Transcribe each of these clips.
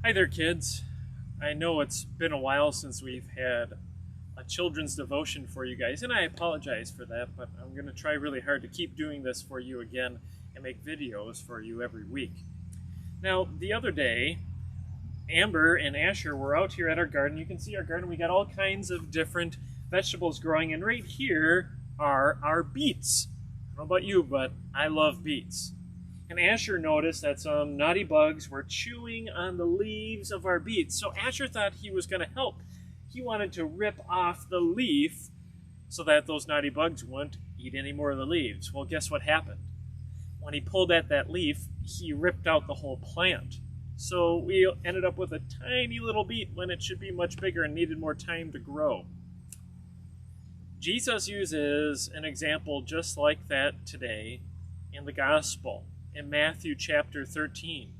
Hi there, kids. I know it's been a while since we've had a children's devotion for you guys, and I apologize for that, but I'm going to try really hard to keep doing this for you again and make videos for you every week. Now, the other day, Amber and Asher were out here at our garden. You can see our garden. We got all kinds of different vegetables growing, and right here are our beets. I don't know about you, but I love beets. And Asher noticed that some naughty bugs were chewing on the leaves of our beets. So Asher thought he was going to help. He wanted to rip off the leaf so that those naughty bugs wouldn't eat any more of the leaves. Well, guess what happened? When he pulled at that leaf, he ripped out the whole plant. So we ended up with a tiny little beet when it should be much bigger and needed more time to grow. Jesus uses an example just like that today in the gospel. In Matthew chapter 13,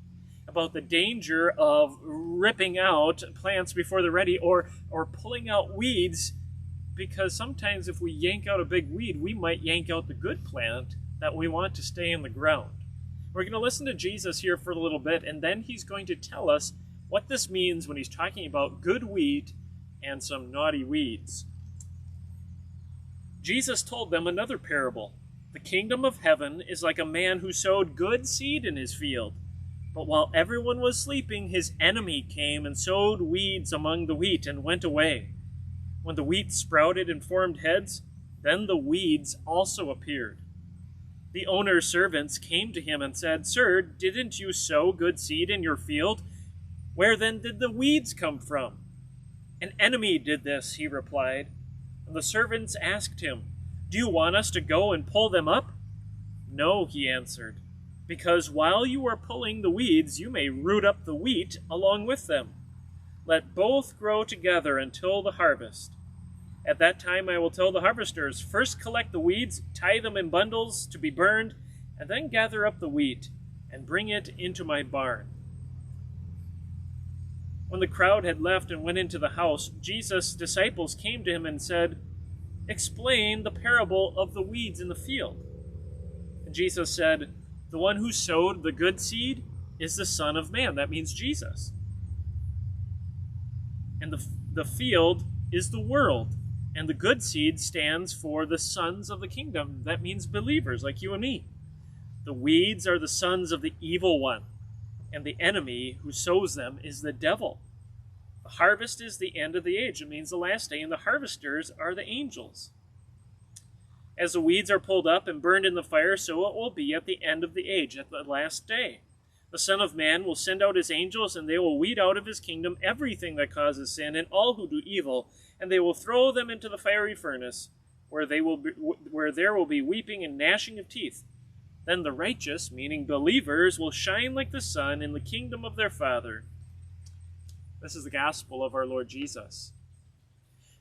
about the danger of ripping out plants before they're ready or pulling out weeds, because sometimes if we yank out a big weed, we might yank out the good plant that we want to stay in the ground. We're going to listen to Jesus here for a little bit, and then he's going to tell us what this means when he's talking about good wheat and some naughty weeds. Jesus told them another parable. The kingdom of heaven is like a man who sowed good seed in his field. But while everyone was sleeping, his enemy came and sowed weeds among the wheat and went away. When the wheat sprouted and formed heads, then the weeds also appeared. The owner's servants came to him and said, "Sir, didn't you sow good seed in your field? Where then did the weeds come from?" "An enemy did this," he replied. And the servants asked him, "Do you want us to go and pull them up?" "No," he answered, "because while you are pulling the weeds, you may root up the wheat along with them. Let both grow together until the harvest. At that time I will tell the harvesters, first collect the weeds, tie them in bundles to be burned, and then gather up the wheat and bring it into my barn." When the crowd had left and went into the house, Jesus' disciples came to him and said, "Explain the parable of the weeds in the field." And Jesus said, "The one who sowed the good seed is the Son of Man." That means Jesus. And the field is the world. And the good seed stands for the sons of the kingdom. That means believers like you and me. The weeds are the sons of the evil one. And the enemy who sows them is the devil. The harvest is the end of the age. It means the last day, and the harvesters are the angels. As the weeds are pulled up and burned in the fire, so it will be at the end of the age, at the last day. The Son of Man will send out his angels, and they will weed out of his kingdom everything that causes sin and all who do evil, and they will throw them into the fiery furnace, where there will be weeping and gnashing of teeth. Then the righteous, meaning believers, will shine like the sun in the kingdom of their Father. This is the gospel of our Lord Jesus.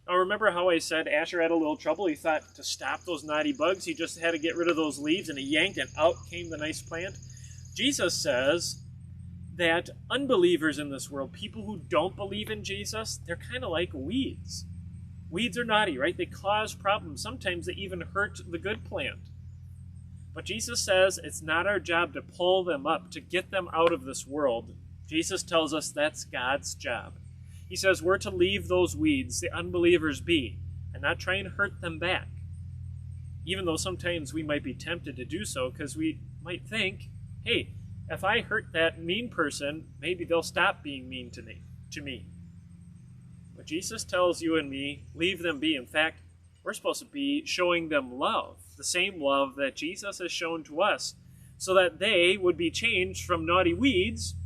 Now remember how I said Asher had a little trouble? He thought to stop those naughty bugs, he just had to get rid of those leaves, and he yanked, and out came the nice plant. Jesus says that unbelievers in this world, people who don't believe in Jesus, they're kind of like weeds. Weeds are naughty, right? They cause problems. Sometimes they even hurt the good plant. But Jesus says it's not our job to pull them up, to get them out of this world. Jesus tells us that's God's job. He says we're to leave those weeds, the unbelievers, be, and not try and hurt them back. Even though sometimes we might be tempted to do so, because we might think, hey, if I hurt that mean person, maybe they'll stop being mean to me. But Jesus tells you and me, leave them be. In fact, we're supposed to be showing them love, the same love that Jesus has shown to us, so that they would be changed from naughty weeds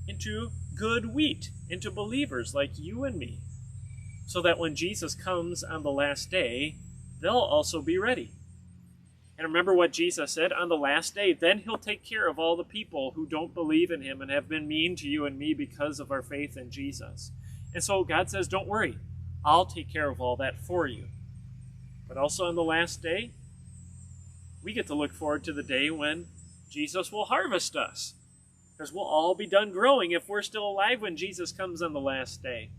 into good wheat, into believers like you and me, so that when Jesus comes on the last day, they'll also be ready. And remember what Jesus said, on the last day, then he'll take care of all the people who don't believe in him and have been mean to you and me because of our faith in Jesus. And so God says, don't worry, I'll take care of all that for you. But also on the last day, we get to look forward to the day when Jesus will harvest us, because we'll all be done growing if we're still alive when Jesus comes on the last day.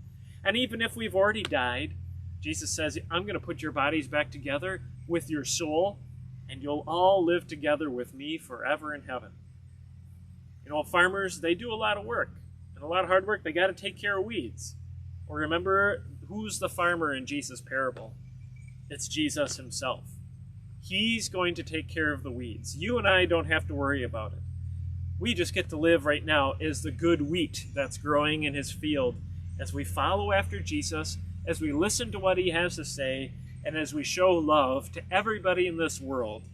And even if we've already died, Jesus says, I'm going to put your bodies back together with your soul, and you'll all live together with me forever in heaven. You know, farmers, they do a lot of work. and a lot of hard work, they got to take care of weeds. Or remember, who's the farmer in Jesus' parable? It's Jesus himself. He's going to take care of the weeds. You and I don't have to worry about it. We just get to live right now as the good wheat that's growing in his field, as we follow after Jesus, as we listen to what he has to say, and as we show love to everybody in this world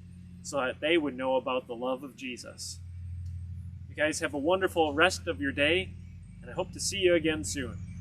so that they would know about the love of Jesus. You guys have a wonderful rest of your day, and I hope to see you again soon.